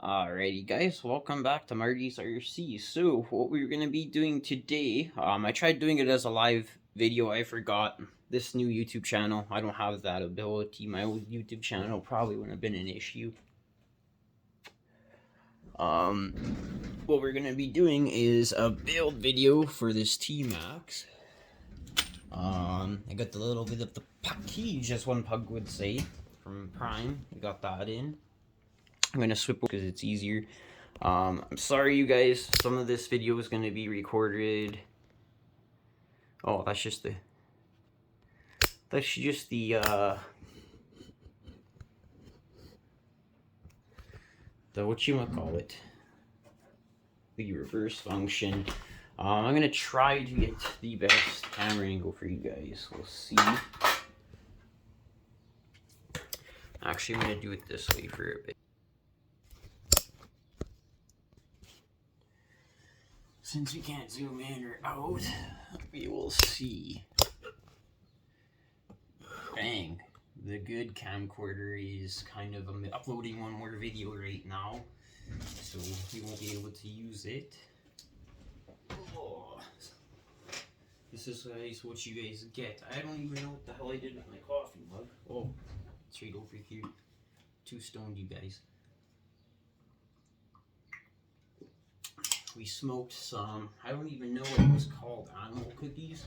Alrighty guys, welcome back to Marty's RC. So what we're gonna be doing today, I tried doing it as a live video. I forgot this new YouTube channel. I don't have that ability. My old YouTube channel probably wouldn't have been an issue. What we're gonna be doing is a build video for this Maxx. I got the little bit of the package, as one pug would say, from Prime. We got that in. I'm gonna swip because it's easier. I'm sorry you guys, some of this video is gonna be recorded. Oh, that's just the whatchamacallit, the reverse function. I'm gonna try to get the best camera angle for you guys. We'll see. Actually, I'm gonna do it this way for a bit. Since we can't zoom in or out, we will see. Bang. The good camcorder is kind of uploading one more video right now, so we won't be able to use it. Oh. This is what you guys get. I don't even know what the hell I did with my coffee mug. Oh, it's right over here. Too stoned, you guys. We smoked some, I don't even know what it was called, animal cookies.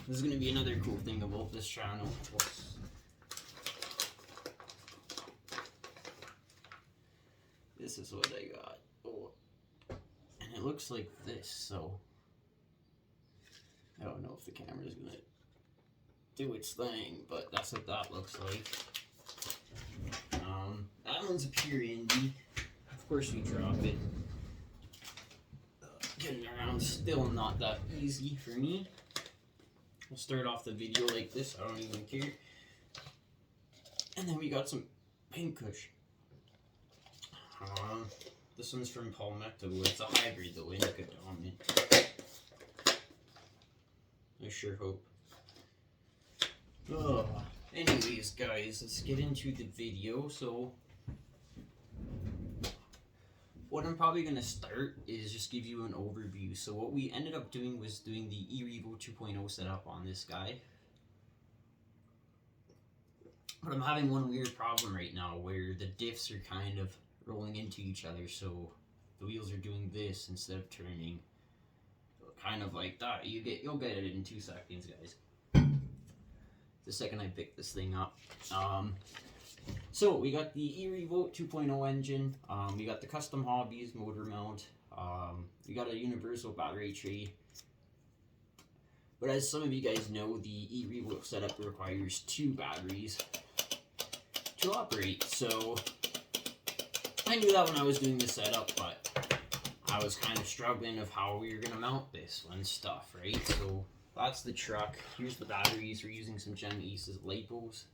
This is going to be another cool thing about this channel. This is what I got. Oh. And it looks like this, so I don't know if the camera's going to do its thing, but that's what that looks like. That one's a pure indie. Of course we drop it. Getting around still not that easy for me. We'll start off the video like this, I don't even care. And then we got some paint kush. This one's from Palmetto. It's a hybrid though, indica dominant. I sure hope. Oh. Anyways, guys, let's get into the video. So, what I'm probably going to start is just give you an overview. So, what we ended up doing was doing the REVO 2.0 setup on this guy. But I'm having one weird problem right now where the diffs are kind of rolling into each other. So, the wheels are doing this instead of turning. So kind of like that. You'll get it in 2 seconds, guys. The second I pick this thing up. So we got the REVO 2.0 engine, we got the custom Hobbies motor mount, we got a universal battery tray. But as some of you guys know, the REVO setup requires 2 batteries to operate. So I knew that when I was doing the setup, but I was kind of struggling of how we were going to mount this and stuff, right? So that's the truck. Here's the batteries. We're using some Gem Aces LiPos.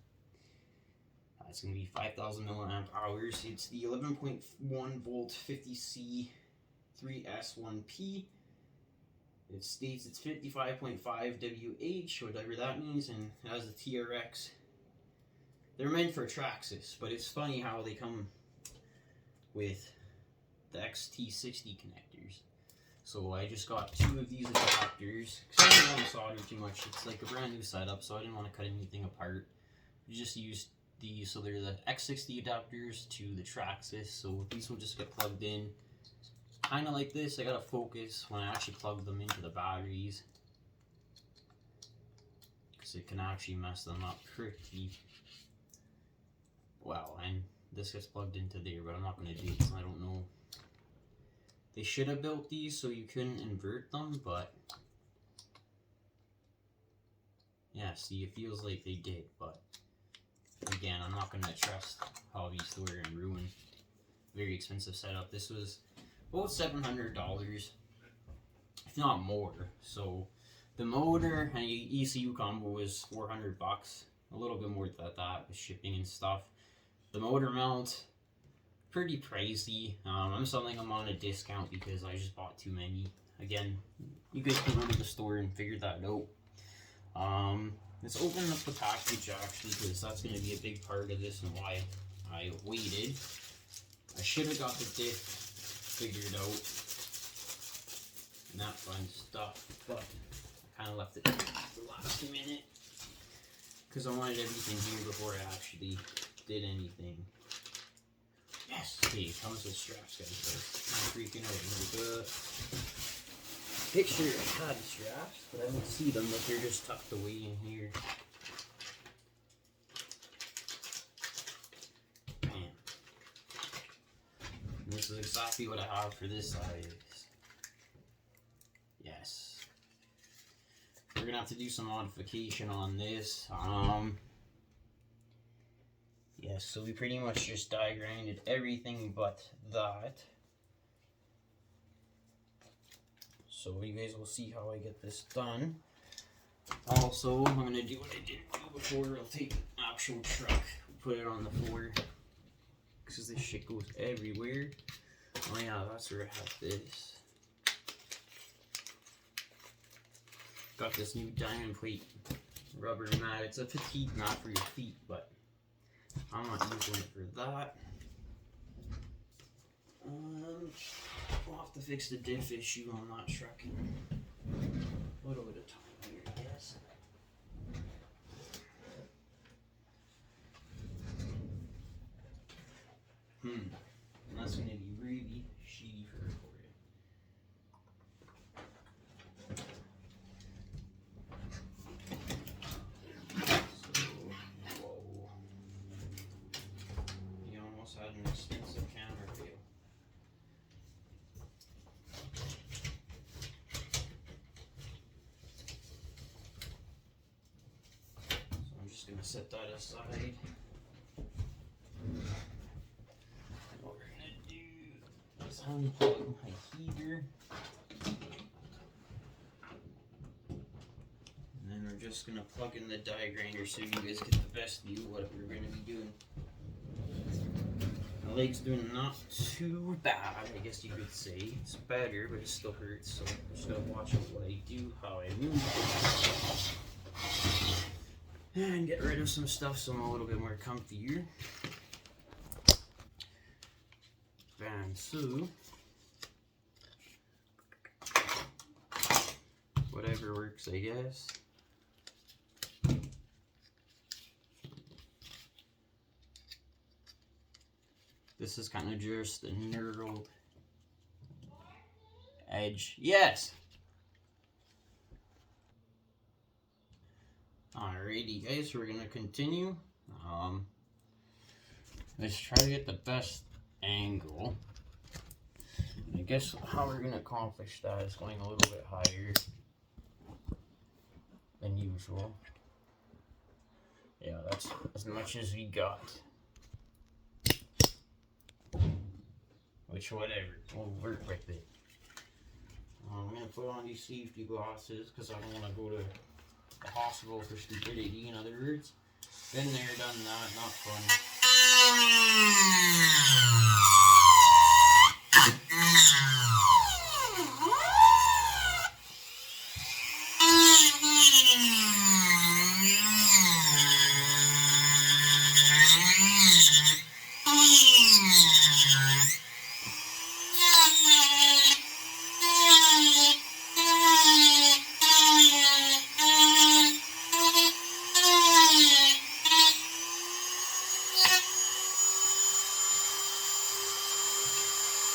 It's going to be 5,000 milliamp hours. It's the 11.1 volt 50C 3S1P. It states it's 55.5 WH, whatever that means, and it has the TRX. They're meant for Traxxas, but it's funny how they come with the XT60 connectors. So I just got 2 of these adapters, because I didn't want to solder too much. It's like a brand new setup, so I didn't want to cut anything apart. We just used these, so they're the X60 adapters to the Traxxas, so these will just get plugged in. Kind of like this. I gotta focus when I actually plug them into the batteries, because it can actually mess them up pretty well. And this gets plugged into there, but I'm not going to do it, so I don't know. They should have built these so you couldn't invert them, but yeah, see, it feels like they did, but again, I'm not going to trust HOBBIES and ruin very expensive setup. This was about $700, if not more. So the motor and ECU combo was $400, a little bit more than that with shipping and stuff. The motor mount, pretty pricey. I'm selling them on a discount because I just bought too many. Again, you guys can go to the store and figure that out. let's open up the package actually, because that's going to be a big part of this and why I waited. I should have got the diff figured out and that fun stuff, but I kind of left it to the last minute because I wanted everything here before I actually did anything. Yes! Okay, it comes with straps, guys. I'm freaking out. Like, picture I had straps, but I don't see them, but they're just tucked away in here. Man. And this is exactly what I have for this size. Yes. We're gonna have to do some modification on this. Yes, so we pretty much just die grinded everything but that. So you guys will see how I get this done. Also, I'm going to do what I didn't do before. I'll take an actual truck, put it on the floor, because this shit goes everywhere. Oh yeah, that's where I have this. Got this new diamond plate rubber mat. It's a fatigue mat for your feet, but I'm not using it for that. We'll have to fix the diff issue on that truck in a little bit of time here, I guess. And that's going to be really shitty for recording. So, whoa. You almost had an expensive camera fail. Gonna set that aside. And what we're gonna do is unplug my heater. And then we're just gonna plug in the die grinder so you guys get the best view of what we're gonna be doing. My leg's doing not too bad, I guess you could say. It's better, but it still hurts, so I'm just gonna watch what I do, how I move. And get rid of some stuff so I'm a little bit more comfier. And so, whatever works, I guess. This is kind of just the knurled edge. Yes! Alrighty guys, we're gonna continue. Let's try to get the best angle. I guess how we're gonna accomplish that is going a little bit higher than usual. Yeah, that's as much as we got. Which, whatever, we'll work with it. I'm gonna put on these safety glasses because I don't want to go to the hospital for stupidity, in other words. Been there, done that, not fun.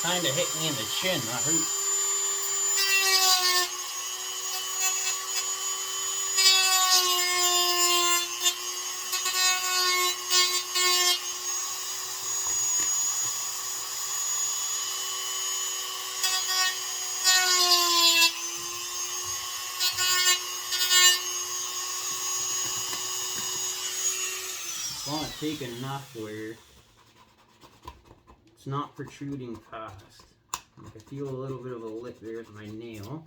Kinda hit me in the chin, that hurt. I want to take enough where it's not protruding past. Like I feel a little bit of a lip there with my nail.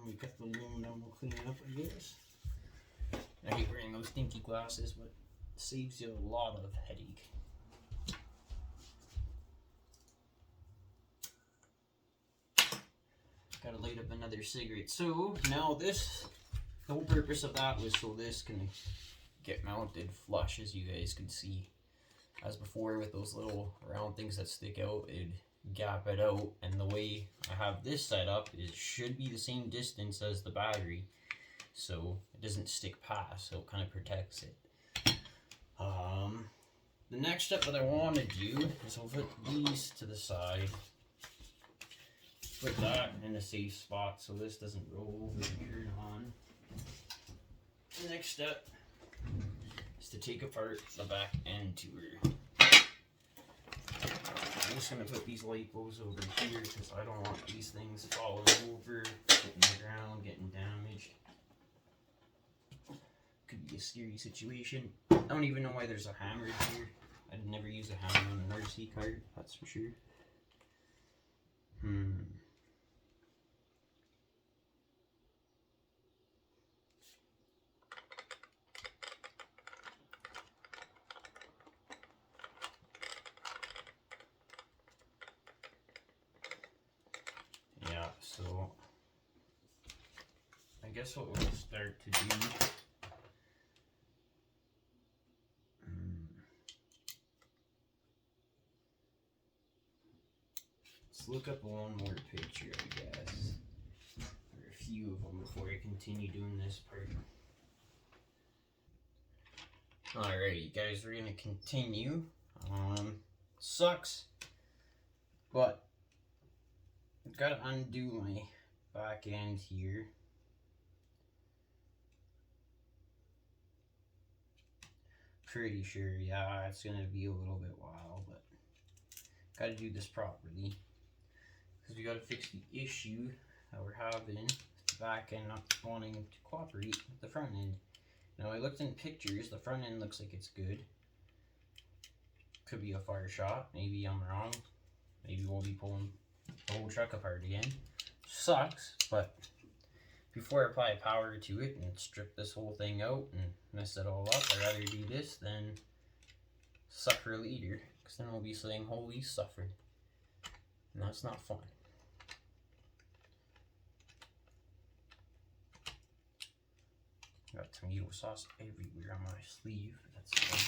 we got the aluminum, we'll clean it up, I guess. I hate wearing those stinky glasses, but it saves you a lot of headache. Gotta light up another cigarette. So now this, the whole purpose of that was so this can get mounted flush, as you guys can see. As before with those little round things that stick out, it'd gap it out, and the way I have this set up is should be the same distance as the battery, so it doesn't stick past, so it kind of protects it. The next step that I want to do is I'll put these to the side, put that in a safe spot so this doesn't roll over and turn on. The next step is to take apart the back end to her. I'm just going to put these LiPos over here because I don't want these things falling over, hitting the ground, getting damaged. Could be a scary situation. I don't even know why there's a hammer here. I'd never use a hammer on an RC cart, that's for sure. Yeah, so I guess what we'll start to do, let's look up one more picture, I guess, or a few of them before I continue doing this part. Alright, guys, we're gonna continue. Sucks, but I've got to undo my back end here. Pretty sure, yeah, it's gonna be a little bit while, but got to do this properly because we got to fix the issue that we're having with the back end not wanting to cooperate with the front end. Now I looked in pictures, the front end looks like it's good. Could be a fire shot, maybe I'm wrong. Maybe we'll be pulling the whole truck apart again. Sucks, but before I apply power to it and strip this whole thing out and mess it all up, I'd rather do this than suffer later, because then we'll be saying, holy suffer. And that's not fun. Got tomato sauce everywhere on my sleeve. That's fun.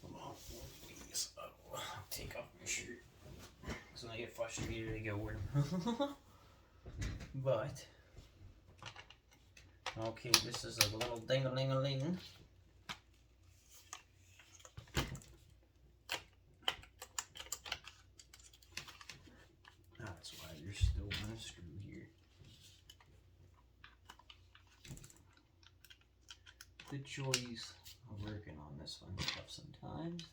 Come on, please. Oh, I'll take off my shirt. So when I get frustrated, I get warm. But okay, this is a little ding-a-ling-a-ling. That's why there's still one screw here. The joys of working on this one stuff sometimes.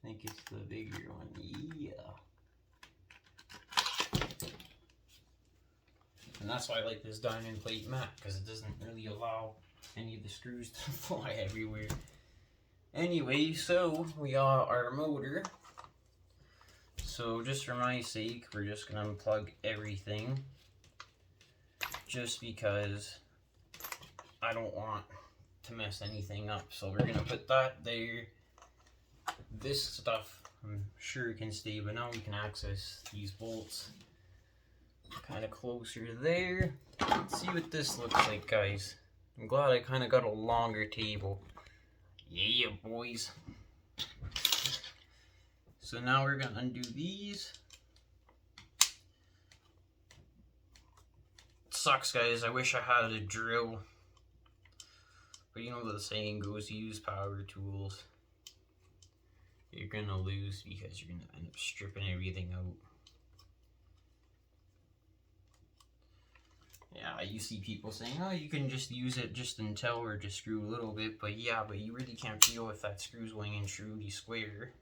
I think it's the bigger one, yeah. And that's why I like this diamond plate mat, because it doesn't really allow any of the screws to fly everywhere. Anyway, so we got our motor. So just for my sake, we're just gonna unplug everything. Just because I don't want to mess anything up. So we're gonna put that there. This stuff I'm sure can stay, but now we can access these bolts kind of closer there. Let's see what this looks like, guys. I'm glad I kind of got a longer table. Yeah, boys. So now we're gonna undo these. It sucks, guys. I wish I had a drill, but you know the saying goes, use power tools. You're gonna lose because you're gonna end up stripping everything out. Yeah, you see people saying, oh, you can just use it just until or just screw a little bit, but yeah, but you really can't feel if that screw's going in truly square,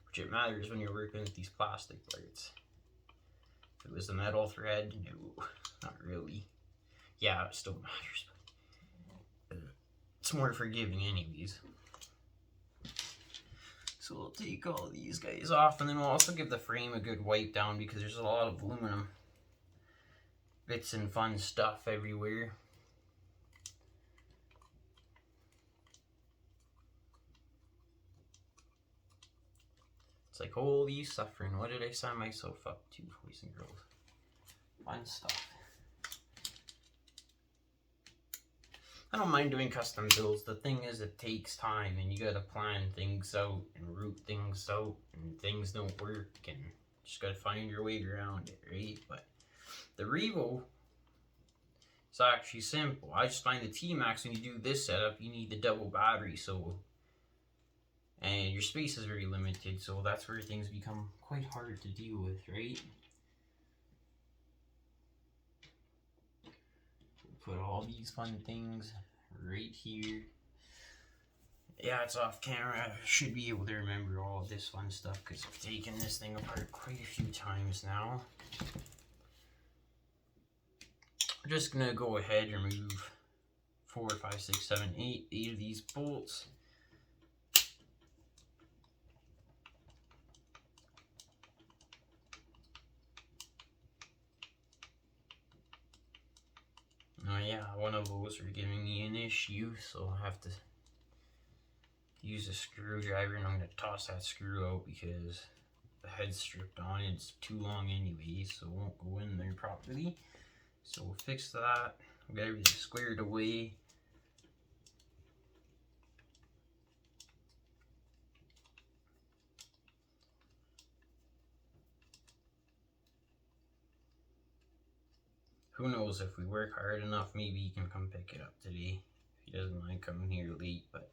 which it matters when you're working with these plastic parts. If it was a metal thread, no, not really. Yeah, it still matters, but it's more forgiving anyways. So we'll take all these guys off, and then we'll also give the frame a good wipe down because there's a lot of aluminum bits and fun stuff everywhere. It's like, holy suffering, what did I sign myself up to, boys and girls? Fun stuff. I don't mind doing custom builds. The thing is, it takes time, and you gotta plan things out and root things out, and things don't work, and just gotta find your way around it, right? But the REVO is actually simple. I just find the T-Maxx, when you do this setup, you need the double battery, so, and your space is very limited, so that's where things become quite hard to deal with, right? Put all these fun things right here. Yeah, it's off camera. I should be able to remember all this fun stuff because I've taken this thing apart quite a few times now. We're just gonna go ahead and remove 4, 5, 6, 7, 8 of these bolts. Oh yeah, one of those are giving me an issue, so I have to use a screwdriver, and I'm going to toss that screw out because the head's stripped on it. It's too long anyway, so it won't go in there properly. So we'll fix that. We'll get everything squared away. Who knows, if we work hard enough, maybe he can come pick it up today. If he doesn't mind coming here late, but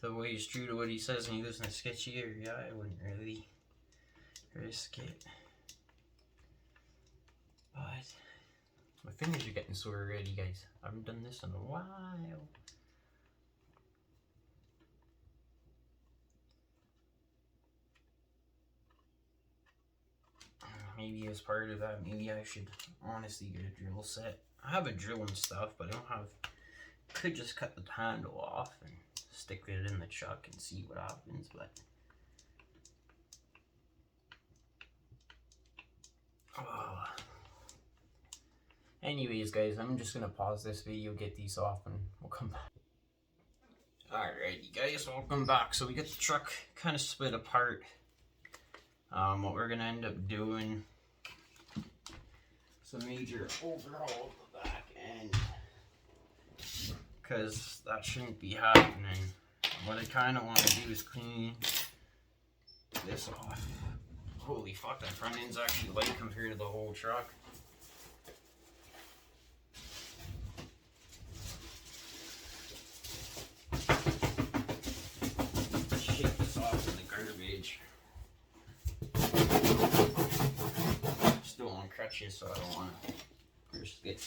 the way he's true to what he says, and he lives in a sketchy area, I wouldn't really risk it. But my fingers are getting sore already, guys. I haven't done this in a while. Maybe as part of that, maybe I should honestly get a drill set. I have a drill and stuff, but I don't have. Could just cut the handle off and stick it in the chuck and see what happens, but anyways, guys, I'm just gonna pause this video, get these off, and we'll come back. Alrighty, guys, welcome back. So we got the truck kind of split apart. What we're gonna end up doing is a major overhaul of the back end, because that shouldn't be happening. What I kind of want to do is clean this off. Holy fuck, that front end's actually light compared to the whole truck. Shake this off in the garbage. Still on crutches, so I don't want to just get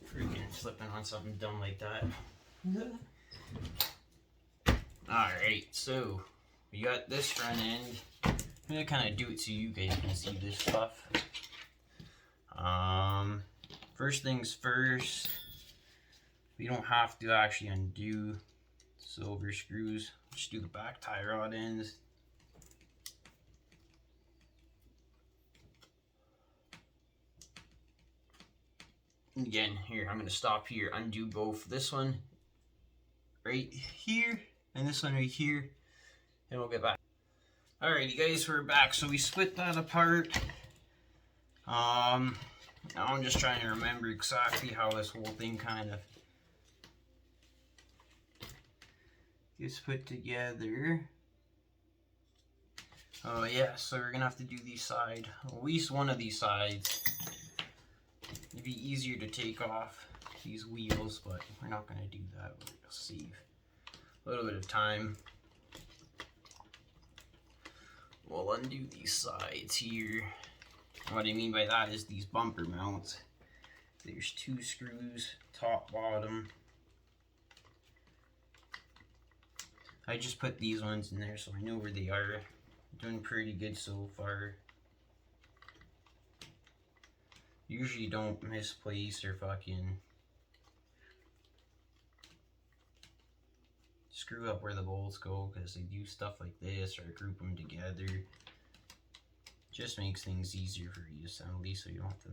freaking slipping on something dumb like that. Alright, so we got this front end. I'm gonna kind of do it so you guys can see this stuff. First things first, we don't have to actually undo silver screws. Just do the back tie rod ends. Again, here, I'm going to stop here, undo both. This one right here, and this one right here, and we'll get back. Alrighty, guys, we're back. So we split that apart. Now I'm just trying to remember exactly how this whole thing kind of gets put together. Oh yeah, so we're going to have to do these sides, at least one of these sides. It'd be easier to take off these wheels, but we're not going to do that. We're going to save a little bit of time. We'll undo these sides here. What I mean by that is these bumper mounts. There's 2 screws, top, bottom. I just put these ones in there so I know where they are. Doing pretty good so far. Usually don't misplace or fucking screw up where the bolts go, because they do stuff like this or group them together. Just makes things easier for you to assembly, so you don't have to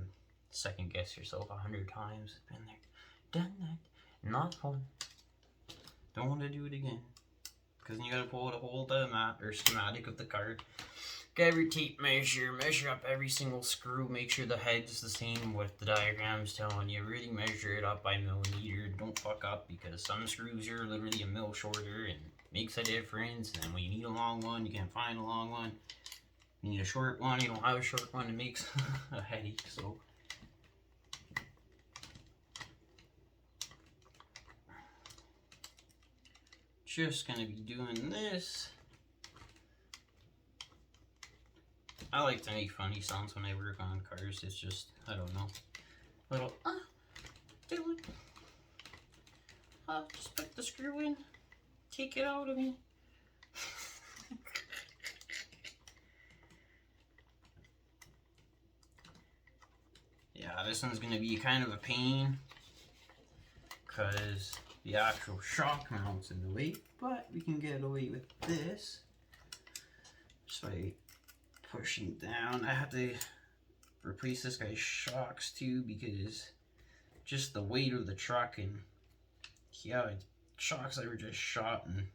second guess yourself 100 times. Been there, done that, not fun. Don't want to do it again, because then you gotta pull out a whole map or schematic of the card. Get every tape measure, measure up every single screw, make sure the head's the same what the diagram's telling you. Really measure it up by millimeter. Don't fuck up, because some screws are literally a mil shorter and makes a difference. And then when you need a long one, you can't find a long one. You need a short one, you don't have a short one, it makes a headache. So just gonna be doing this. I like to make funny sounds when I work on cars. It's just, I don't know, little just put the screw in, take it out of me. Yeah, this one's gonna be kind of a pain because the actual shock mount's in the way, but we can get away with this just by pushing down. I have to replace this guy's shocks too, because just the weight of the truck, and yeah, shocks that were just shot and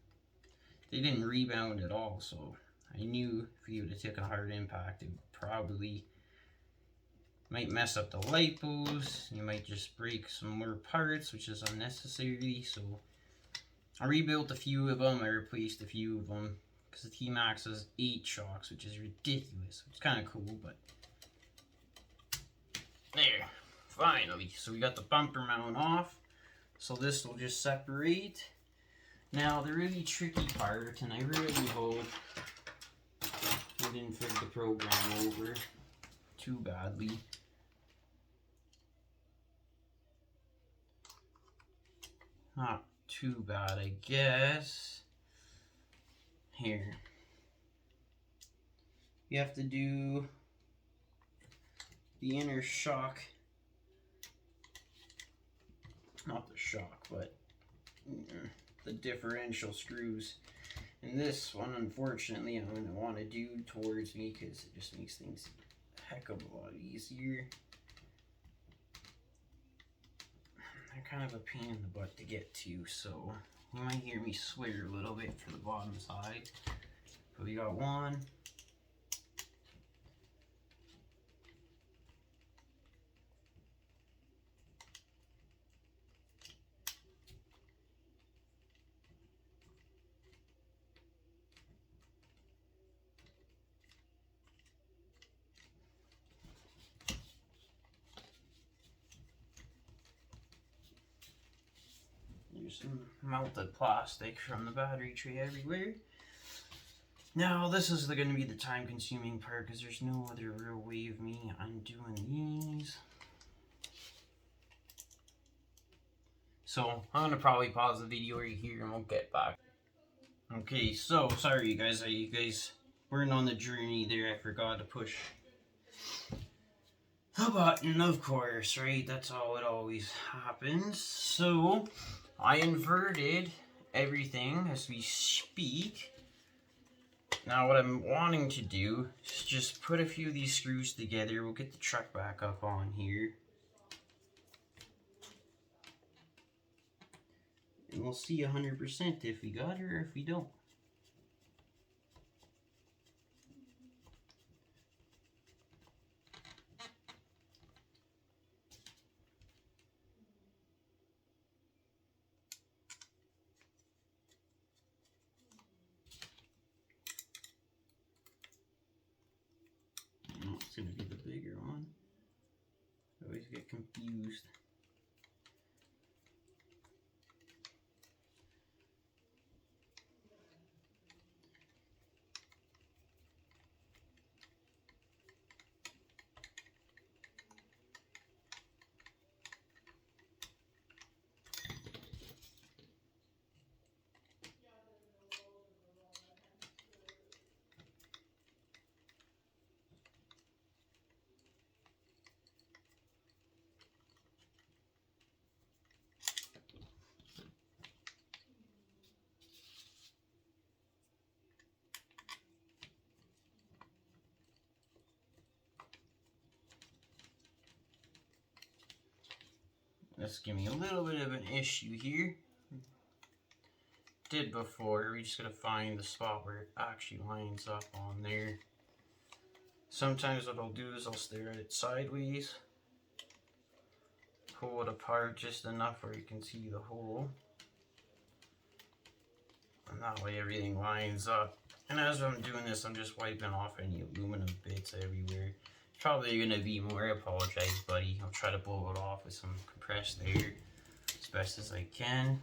they didn't rebound at all. So I knew if you would have taken a hard impact, it probably might mess up the lipos. You might just break some more parts, which is unnecessary. So I rebuilt a few of them. I replaced a few of them, because the T-Maxx has 8 shocks, which is ridiculous. It's kind of cool, but there, finally. So we got the bumper mount off, so this will just separate. Now the really tricky part, and I really hope I didn't frig the program over too badly. Not too bad, I guess. Here, you have to do the inner shock, not the shock, but the differential screws. And this one, unfortunately, I'm going to want to do towards me, because it just makes things a heck of a lot easier. They're kind of a pain in the butt to get to, so you might hear me swear a little bit for the bottom side. But we got one. There's some melted plastic from the battery tray everywhere. Now this is going to be the time consuming part, because there's no other real way of me undoing these. So I'm going to probably pause the video right here and we'll get back. Okay, so sorry guys, you guys weren't on the journey there. I forgot to push the button, of course, right? That's how it always happens. So I inverted everything as we speak. Now what I'm wanting to do is just put a few of these screws together. We'll get the truck back up on here. And we'll see 100% if we got it or if we don't. It's going to be the bigger one. I always get confused. That's giving me a little bit of an issue here. Did before. We just gotta find the spot where it actually lines up on there. Sometimes what I'll do is I'll stare at it sideways, pull it apart just enough where you can see the hole, and that way everything lines up. And as I'm doing this, I'm just wiping off any aluminum bits everywhere. Probably gonna be more. I apologize, buddy. I'll try to blow it off with some compressed air as best as I can.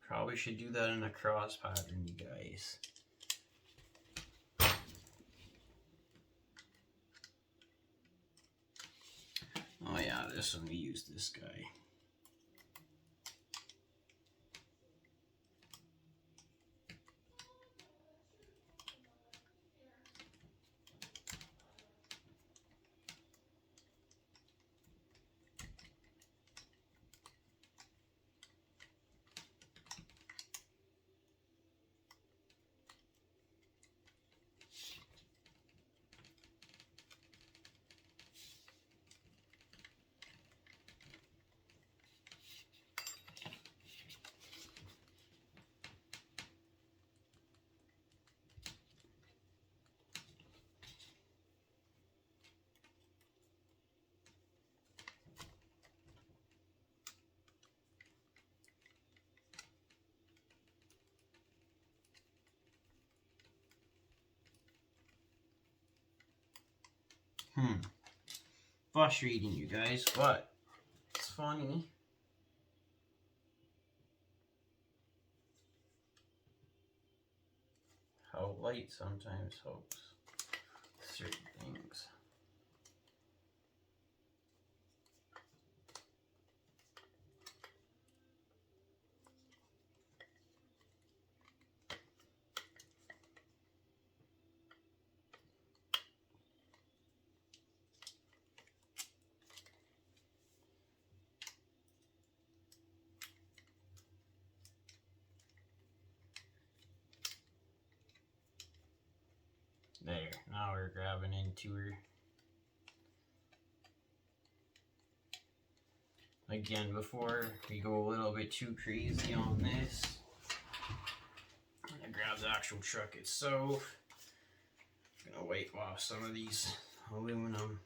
Probably should do that in a cross pattern, you guys. Oh yeah, this one, we use this guy. Frustrating, you guys, but it's funny. How light sometimes helps certain things. There, now we're grabbing into her. Again, before we go a little bit too crazy on this, I'm gonna grab the actual truck itself. I'm gonna wipe off some of these aluminum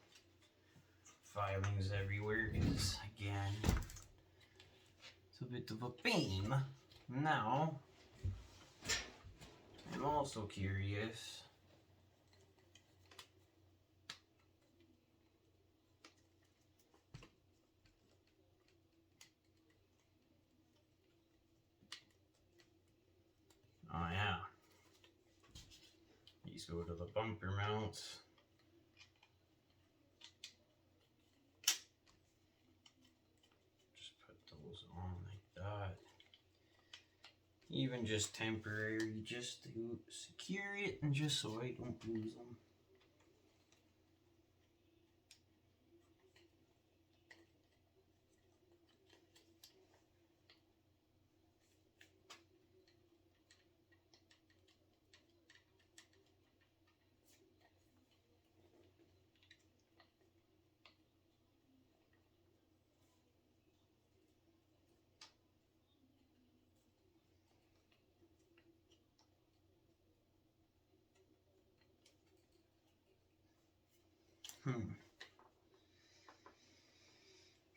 filings everywhere because, again, it's a bit of a pain. Now, I'm also curious. Oh yeah, these go to the bumper mounts. Just put those on like that. Even just temporary, just to secure it and just so I don't lose them.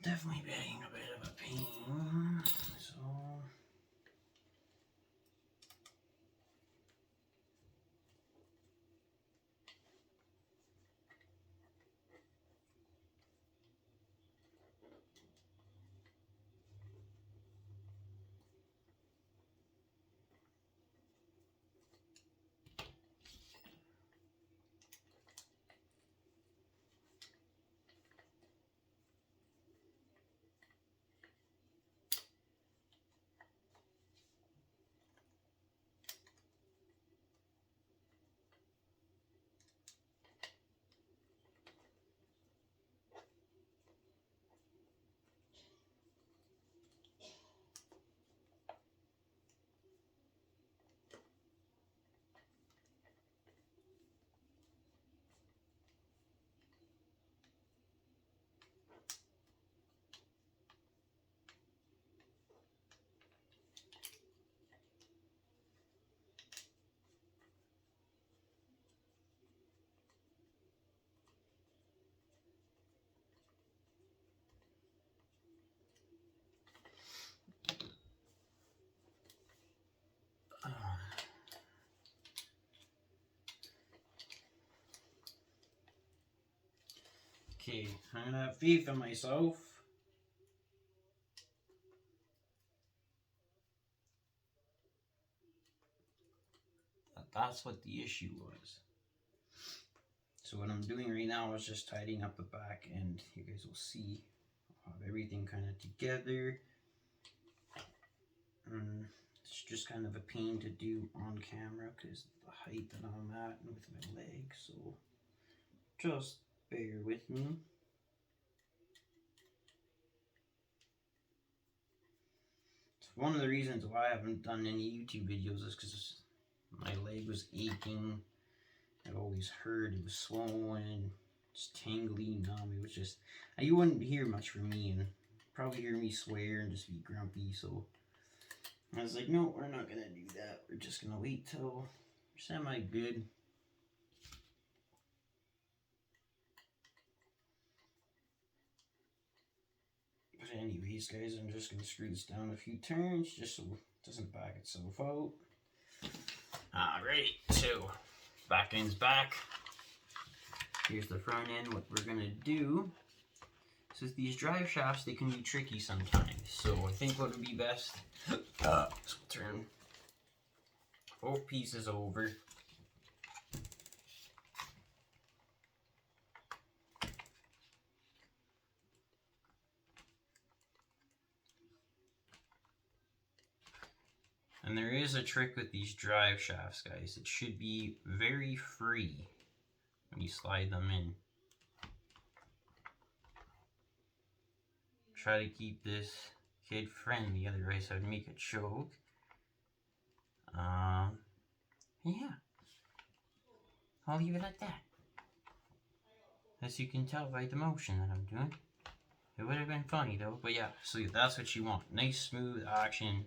Definitely being a bit of a pain, so... Okay, I'm gonna have faith in myself. That's what the issue was. So what I'm doing right now is just tidying up the back, and you guys will see I'll have everything kind of together. It's just kind of a pain to do on camera because the height that I'm at and with my leg, so just bear with me. So one of the reasons why I haven't done any YouTube videos is because my leg was aching. It always hurt, it was swollen, just tingly, numb. It was just, you wouldn't hear much from me and probably hear me swear and just be grumpy, so I was like, no, we're not gonna do that. We're just gonna wait till we're semi-good. But anyways, guys, I'm just gonna screw this down a few turns just so it doesn't back itself out. Alright, so back end's back. Here's the front end. What we're gonna do is these drive shafts, they can be tricky sometimes. So I think what would be best, so we'll turn both pieces over. And there is a trick with these drive shafts, guys. It should be very free when you slide them in. Try to keep this kid friendly, otherwise I would make it choke. Yeah. I'll leave it at that. As you can tell by the motion that I'm doing. It would have been funny though, but yeah, so that's what you want. Nice smooth action.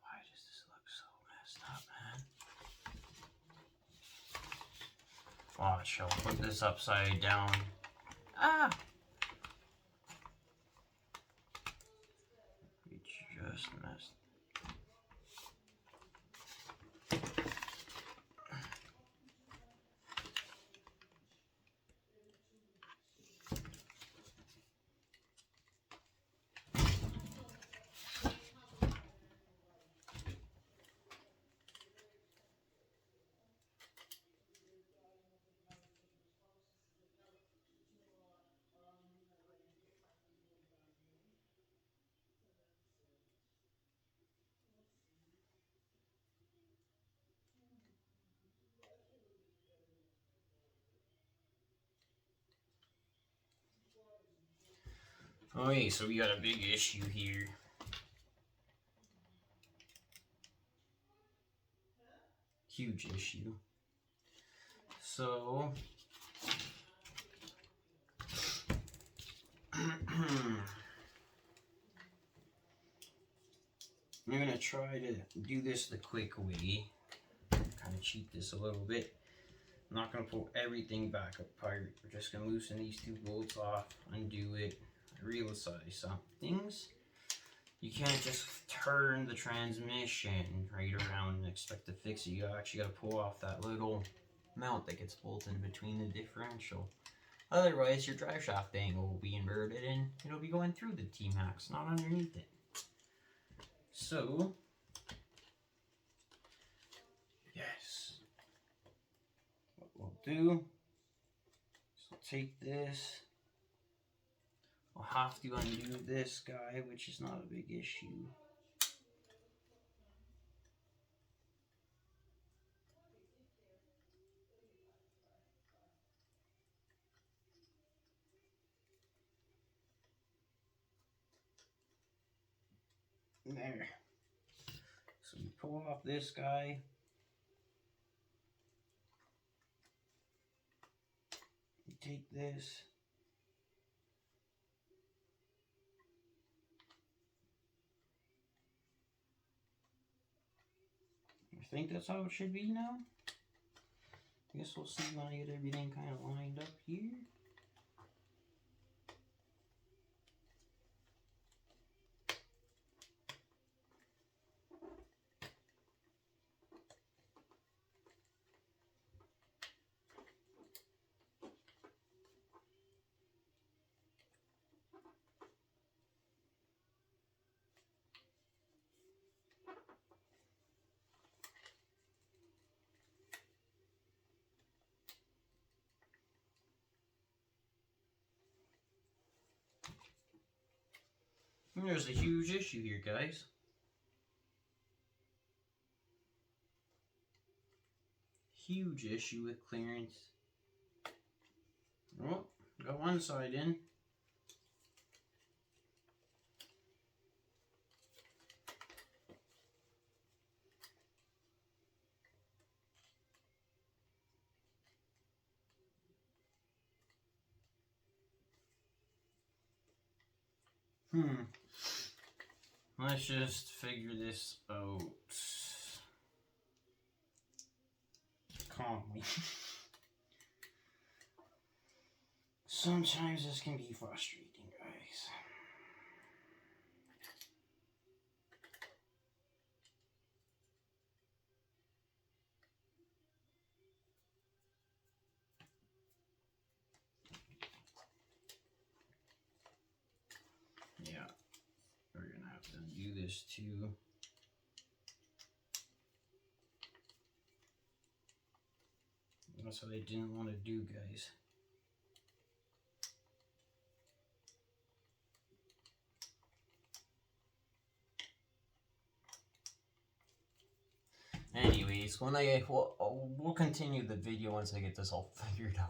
Why does this look so messed up, man? Watch, I'll put this upside down. Ah! We just messed. Okay, so we got a big issue here. Huge issue. So I'm gonna try to do this the quick way. Kind of cheat this a little bit. I'm not gonna pull everything back apart. We're just gonna loosen these two bolts off, undo it, realize some things. You can't just turn the transmission right around and expect to fix it. You actually gotta pull off that little mount that gets bolted in between the differential. Otherwise, your drive shaft angle will be inverted and it'll be going through the T-Max, not underneath it. So, yes. What we'll do is we'll take this. We'll have to undo this guy, which is not a big issue. There. So we pull off this guy. We take this. I think that's how it should be now. I guess we'll see when I get everything kind of lined up here. There's a huge issue here, guys. Huge issue with clearance. Oh, got one side in. Let's just figure this out calmly. Sometimes this can be frustrating, guys. Yeah, we're gonna have to do this too. That's what I didn't want to do, guys. Anyways, we'll continue the video once I get this all figured out.